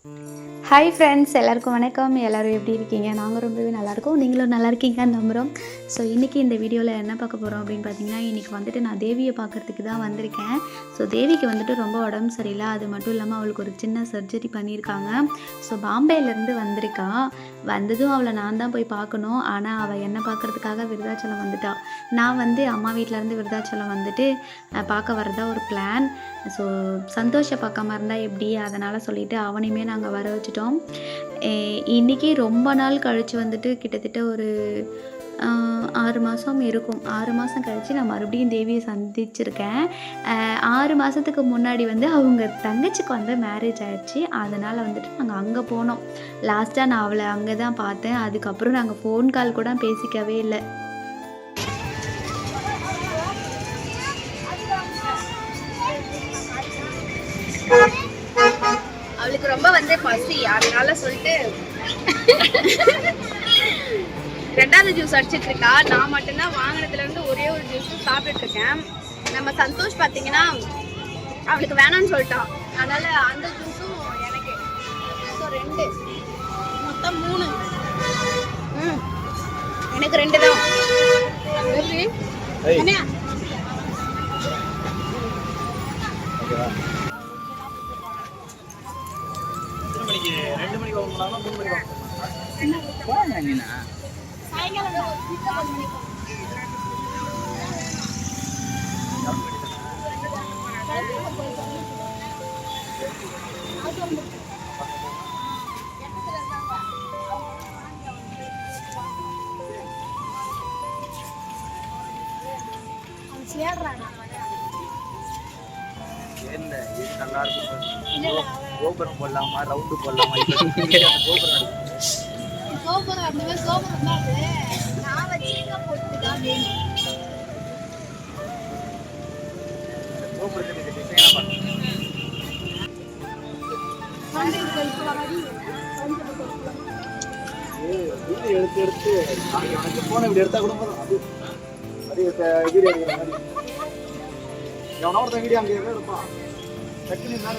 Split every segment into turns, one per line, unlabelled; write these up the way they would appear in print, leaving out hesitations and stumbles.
Hi friends, எல்லாருக்கும் வணக்கம். எல்லோரும் எப்படி இருக்கீங்க? நாங்கள் ரொம்பவே நல்லாயிருக்கோம். நீங்களும் நல்லா இருக்கீங்கன்னு நம்புகிறோம். ஸோ இன்றைக்கி இந்த வீடியோவில் என்ன பார்க்க போகிறோம் அப்படின்னு பார்த்தீங்கன்னா, இன்றைக்கி வந்துட்டு நான் தேவியை பார்க்குறதுக்கு தான் வந்திருக்கேன். ஸோ தேவிக்கு வந்துட்டு ரொம்ப உடம்பு சரியில்லை. அது மட்டும் இல்லாமல் அவளுக்கு ஒரு சின்ன சர்ஜரி பண்ணியிருக்காங்க. ஸோ பாம்பேலேருந்து வந்திருக்கா. வந்ததும் அவளை நான் தான் போய் பார்க்கணும். ஆனால் அவள் என்னை பார்க்குறதுக்காக விருதாச்சலம் வந்துட்டாள். நான் வந்து அம்மா வீட்டிலேருந்து விருதாச்சலம் வந்துட்டு பார்க்க வரதா ஒரு பிளான். ஸோ சந்தோஷை பார்க்காம இருந்தால் எப்படி, அதனால் சொல்லிவிட்டு அவனையுமே நாங்கள் வர வச்சுட்டோம். இன்றைக்கி ரொம்ப நாள் கழித்து வந்துட்டு கிட்டத்தட்ட ஒரு 6 மாதம் இருக்கும். 6 மாதம் கழித்து நான் மறுபடியும் தேவியை சந்திச்சிருக்கேன். 6 மாதத்துக்கு முன்னாடி வந்து அவங்க தங்கச்சிக்கு வந்து மேரேஜ் ஆகிடுச்சு. அதனால் வந்துட்டு நாங்கள் அங்கே போனோம். லாஸ்ட்டாக நான் அவளை அங்கே தான் பார்த்தேன். அதுக்கப்புறம் நாங்கள் ஃபோன் கால் கூட பேசிக்கவே இல்லை.
அவளுக்கு ரொம்ப வந்து பசி, அதனால சொல்லிட்டு 2வது ஜூஸ் அடிச்சிட்டு இருக்கா. நான் மட்டும்தான் வாங்கினதுல இருந்து ஒரே ஒரு ஜூஸ் சாப்பிட்டுட்டு இருக்கேன். நம்ம சந்தோஷ் பார்த்தீங்கன்னா அவளுக்கு வேணாம்னு சொல்லிட்டான். அதனால அந்த ஜூஸும் எனக்கு. ஸோ 2 மொத்தம் 3. எனக்கு 2 தான். என்ன
கோபுரம் போடலாமா, ரவுண்டு போடலாமா?
கோபுரம் அப்படியே கோபுரம் தான். அது நான் வச்சிருக்க பொட்டு தான் வேணும்.
கோபுரத்துக்கு டிசைனா பண்ணுங்க. எடுத்து எனக்கு போன இப்படி எடுத்தா கூட போதும். அது வீடியோ எடுக்கிற மாதிரி எவனோ ஒருத்தன் வீடியோ அங்கே எடுப்பான். டக்குனு மேலே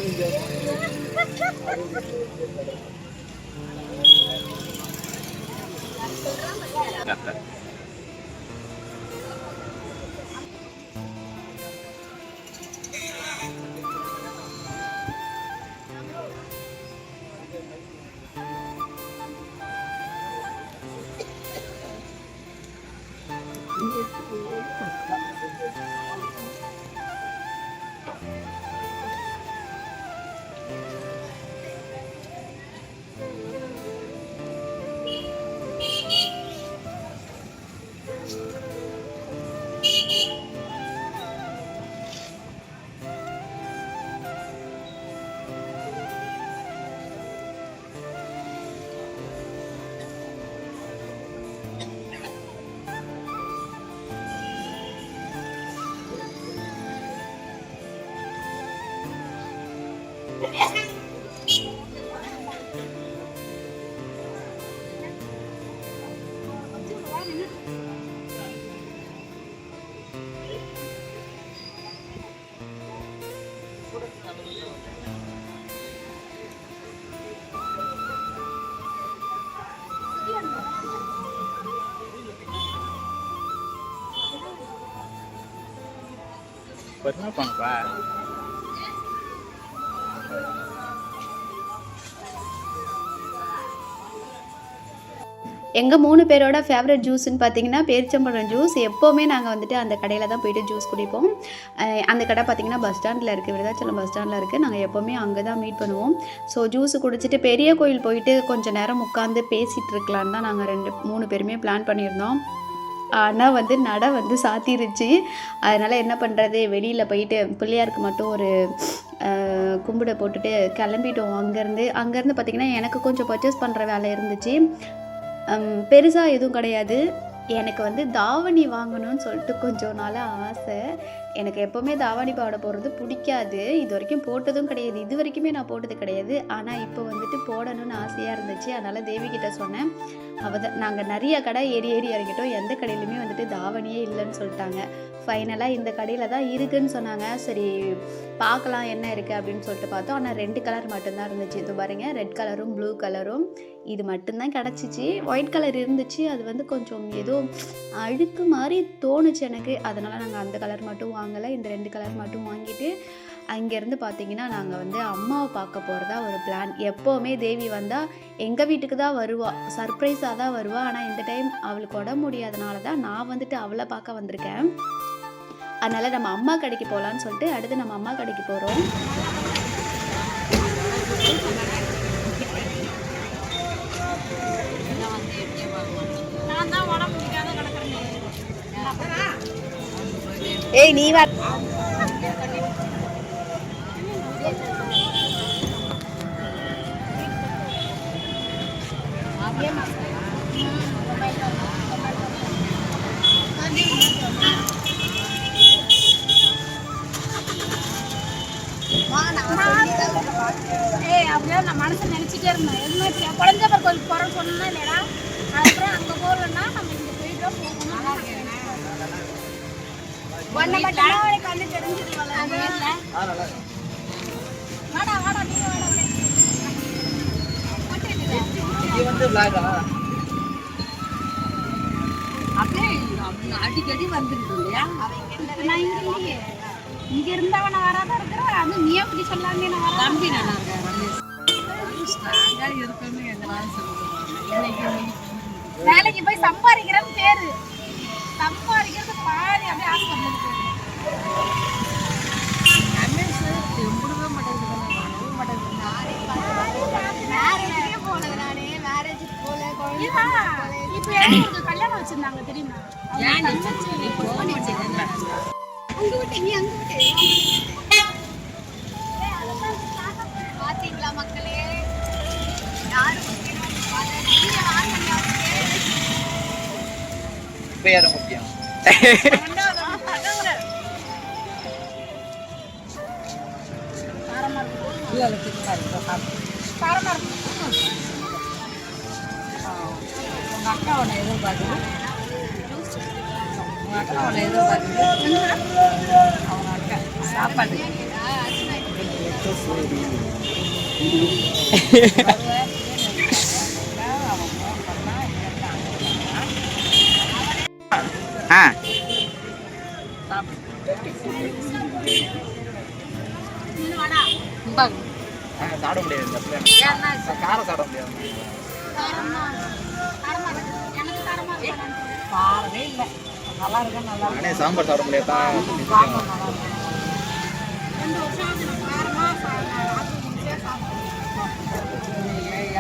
என்ன பண்ணப்பா?
எங்கள் 3 பேரோட ஃபேவரட் ஜூஸ்ன்னு பார்த்தீங்கன்னா பேரிச்சம்பழம் ஜூஸ். எப்போவுமே நாங்கள் வந்துட்டு அந்த கடையில் தான் போய்ட்டு ஜூஸ் குடிப்போம். அந்த கடை பார்த்திங்கன்னா பஸ் ஸ்டாண்டில் இருக்குது, விருதாச்சலம் பஸ் ஸ்டாண்டில் இருக்குது. நாங்கள் எப்போவுமே அங்கே தான் மீட் பண்ணுவோம். ஸோ ஜூஸு குடிச்சிட்டு பெரிய கோயில் போயிட்டு கொஞ்சம் நேரம் உட்காந்து பேசிகிட்டு இருக்கலான்னு தான் நாங்கள் 3 பேருமே பிளான் பண்ணியிருந்தோம். ஆனால் வந்து நடை வந்து சாத்திருச்சு. அதனால் என்ன பண்ணுறது, வெளியில் போயிட்டு பிள்ளையாருக்கு மட்டும் ஒரு கும்பிட போட்டுட்டு கிளம்பிட்டோம். அங்கேருந்து பார்த்திங்கன்னா எனக்கு கொஞ்சம் பர்ச்சேஸ் பண்ணுற வேலை இருந்துச்சு. பெருசாக எதுவும் கிடையாது. எனக்கு வந்து தாவணி வாங்கணும்னு சொல்லிட்டு கொஞ்சம் நாளாக ஆசை. எனக்கு எப்போவுமே தாவணி பாவாடை போடுறது பிடிக்காது. இது வரைக்கும் போட்டதும் கிடையாது. இது வரைக்குமே நான் போட்டது கிடையாது. ஆனால் இப்போ வந்துட்டு போடணும்னு ஆசையாக இருந்துச்சு. அதனால் தேவிக்கிட்ட சொன்னேன். நாங்கள் நிறைய கடை ஏறி இறங்கிட்டோம். எந்த கடையிலுமே வந்துட்டு தாவணியே இல்லைன்னு சொல்லிட்டாங்க. ஃபைனலாக இந்த கடையில் தான் இருக்குதுன்னு சொன்னாங்க. சரி பார்க்கலாம் என்ன இருக்குது அப்படின்னு சொல்லிட்டு பார்த்தோம். ஆனால் 2 கலர் மட்டும்தான் இருந்துச்சு. இது பாருங்க, ரெட் கலரும் ப்ளூ கலரும் இது மட்டும்தான் கிடச்சிச்சு. ஒயிட் கலர் இருந்துச்சு. அது வந்து கொஞ்சம் ஏதோ அழுக்கு மாதிரி தோணுச்சு எனக்கு. அதனால் நாங்கள் அந்த கலர் மட்டும் வாங்கலை. இந்த 2 கலர் மட்டும் வாங்கிட்டு அங்கேருந்து பார்த்தீங்கன்னா நாங்கள் வந்து அம்மாவை பார்க்க போகிறதா ஒரு பிளான். எப்போவுமே தேவி வந்தால் எங்கள் வீட்டுக்கு தான் வருவாள், சர்ப்ரைஸாக தான் வருவாள். ஆனால் இந்த டைம் அவளுக்கு உடம்பு முடியாதனால தான் நான் வந்துட்டு அவளை பார்க்க வந்திருக்கேன். அதனால் நம்ம அம்மா கடைக்கு போகலான்னு சொல்லிட்டு அடுத்து நம்ம அம்மா கடைக்கு போகிறோம். ஏய் நீ வா.
அப்படியே நான் மனசை நினைச்சிட்டே இருந்தேன். எதுவுமே குழந்தைப்பர் கோயிலுக்கு போறோம்னு சொன்னா இல்லையா, அதுக்கப்புறம் அங்க போகலன்னா நம்ம இங்க போயிட்டு போகணும். ஒன்ன மட்டும் அவனுக்கு வந்து தெரிஞ்சது. வாடா வாடா நீங்க வாடா.
இது வந்து vlog-ஆ?
அப்படியே அடிக்கடி வந்துருக்கு இல்லையா. நான் இங்க இருந்தவன வராத இருக்கிற அது நீ எப்படி சொல்லாமே நான் வர தம்பி நல்லா இருக்கேன்னு எங்களால் சொல்லுங்க. வேலைக்கு போய் சம்பாதிக்கிறேன்னு பேரு, சம்பாதிக்கிறது பாதி அப்படியே ஆசைப்படுறது. இப்ப கல்யாணம் வச்சிருந்தாங்க தெரியுமா? பாத்தீங்களா மக்களே,
இப்ப யாரு முக்கியம்?
அக்காவோட எதிர்பார்க்குது, அக்காவோட எதிர்பார்க்குது அவங்க அக்கா சாப்பாடு
சாப்பிட முடியாது, காரம் சாப்பிட முடியாது.
காரமே இல்லை, நல்லா இருக்கா நல்லா
நானே சாம்பார் சாப்பிட முடியாதா?
2 வருஷம்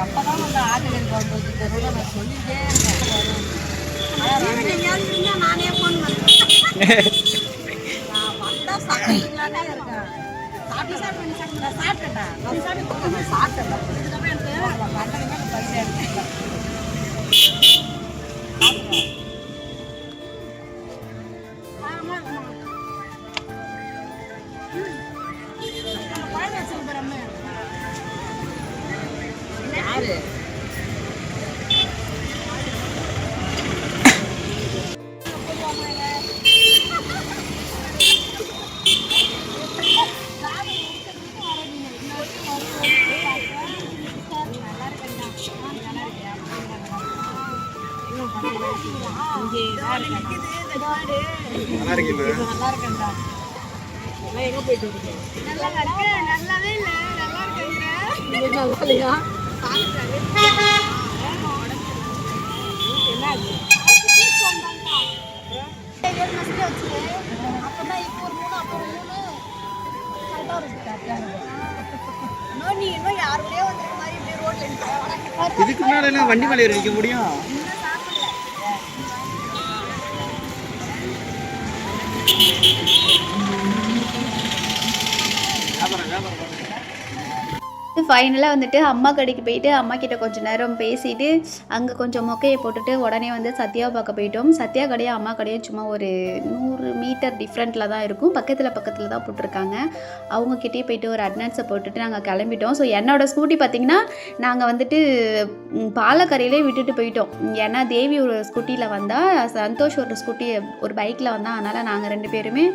அப்பதான் வந்து ஆட்டுக்கறி குழம்பு வச்சு தருவோம். நான் சொல்லிட்டே இருக்கேன். நானே போன் பண்ணேன். நான் வந்தா சாப்பிட்டீங்களானே இருக்கேன். சாப்பிட்டேன்டா சாப்பிட்டேன். இதுக்கப்புறம் எனக்கு பைசா எடுத்து யாரு
நல்லா இருக்கீங்க?
நல்லா இருக்கேன்டா. எங்க போயிட்டு இருக்கீங்க? நல்லாவே இல்ல, நல்லா இருக்கேன். நல்லா இல்லையா?
இதுக்கு மேல என்ன வண்டி மேல ஏறி நிக்க முடியும்? வியாபாரம்
ஃபைனலாக வந்துட்டு அம்மா கடைக்கு போயிட்டு அம்மா கிட்ட கொஞ்சம் நேரம் பேசிட்டு அங்கே கொஞ்சம் மொக்கையை போட்டுட்டு உடனே வந்து சத்யாவை பார்க்க போயிட்டோம். சத்யா கடையும் அம்மா கடையும் சும்மா ஒரு 100 மீட்டர் டிஃப்ரெண்ட்டில் தான் இருக்கும், பக்கத்தில் தான் போட்டிருக்காங்க. அவங்கக்கிட்டே போயிட்டு ஒரு அட்னன்ஸை போட்டுட்டு நாங்கள் கிளம்பிட்டோம். ஸோ என்னோடய ஸ்கூட்டி பார்த்திங்கன்னா நாங்கள் வந்துட்டு பாலக்கரையிலே விட்டுட்டு போயிட்டோம். ஏன்னா தேவி ஒரு ஸ்கூட்டியில் வந்தால், சந்தோஷ் ஒரு ஸ்கூட்டி ஒரு பைக்கில் வந்தால், அதனால் நாங்கள் 2 பேருமே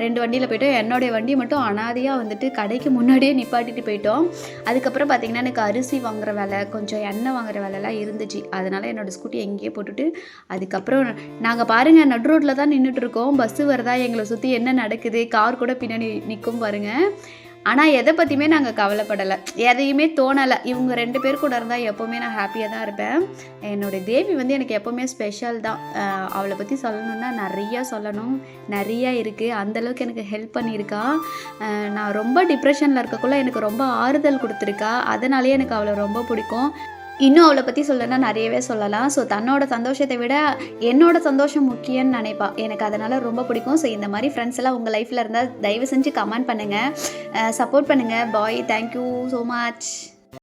2 வண்டியில் போயிட்டோம். என்னுடைய வண்டி மட்டும் அனாதையாக வந்துட்டு கடைக்கு முன்னாடியே நிப்பாட்டிட்டு போயிட்டோம். அதுக்கப்புறம் பார்த்திங்கன்னா எனக்கு அரிசி வாங்குற வேலை, கொஞ்சம் எண்ணெய் வாங்குற வேலைலாம் இருந்துச்சு. அதனால் என்னோடய ஸ்கூட்டி எங்கேயே போட்டுட்டு அதுக்கப்புறம் நாங்கள் பாருங்கள் நடு ரோட்டில் தான் நின்றுட்டுருக்கோம். பஸ்ஸு வருதா, எங்களை சுற்றி என்ன நடக்குது, கார் கூட பின்னாடி நிற்கும் பாருங்கள். ஆனால் எதை பற்றியுமே நாங்கள் கவலைப்படலை, எதையுமே தோணலை. இவங்க 2 பேர் கூட இருந்தால் எப்போவுமே நான் ஹாப்பியாக தான் இருப்பேன். என்னோடய தேவி வந்து எனக்கு எப்போவுமே ஸ்பெஷல் தான். அவளை பற்றி சொல்லணுன்னா நிறையா சொல்லணும், நிறையா இருக்குது. அந்தளவுக்கு எனக்கு ஹெல்ப் பண்ணியிருக்கா. நான் ரொம்ப டிப்ரெஷனில் இருக்கக்குள்ள எனக்கு ரொம்ப ஆறுதல் கொடுத்துருக்கா. அதனாலேயே எனக்கு அவளை ரொம்ப பிடிக்கும். இன்னும் அவளை பற்றி சொல்லணும்னா நிறையவே சொல்லலாம். ஸோ தன்னோட சந்தோஷத்தை விட என்னோட சந்தோஷம் முக்கியம்னு நினைப்பா. எனக்கு அதனால் ரொம்ப பிடிக்கும். ஸோ இந்த மாதிரி ஃப்ரெண்ட்ஸ் எல்லாம் உங்கள் லைஃப்பில் இருந்தால் தயவு செஞ்சு கமெண்ட் பண்ணுங்கள், சப்போர்ட் பண்ணுங்கள். பாய், தேங்க்யூ ஸோ மச்.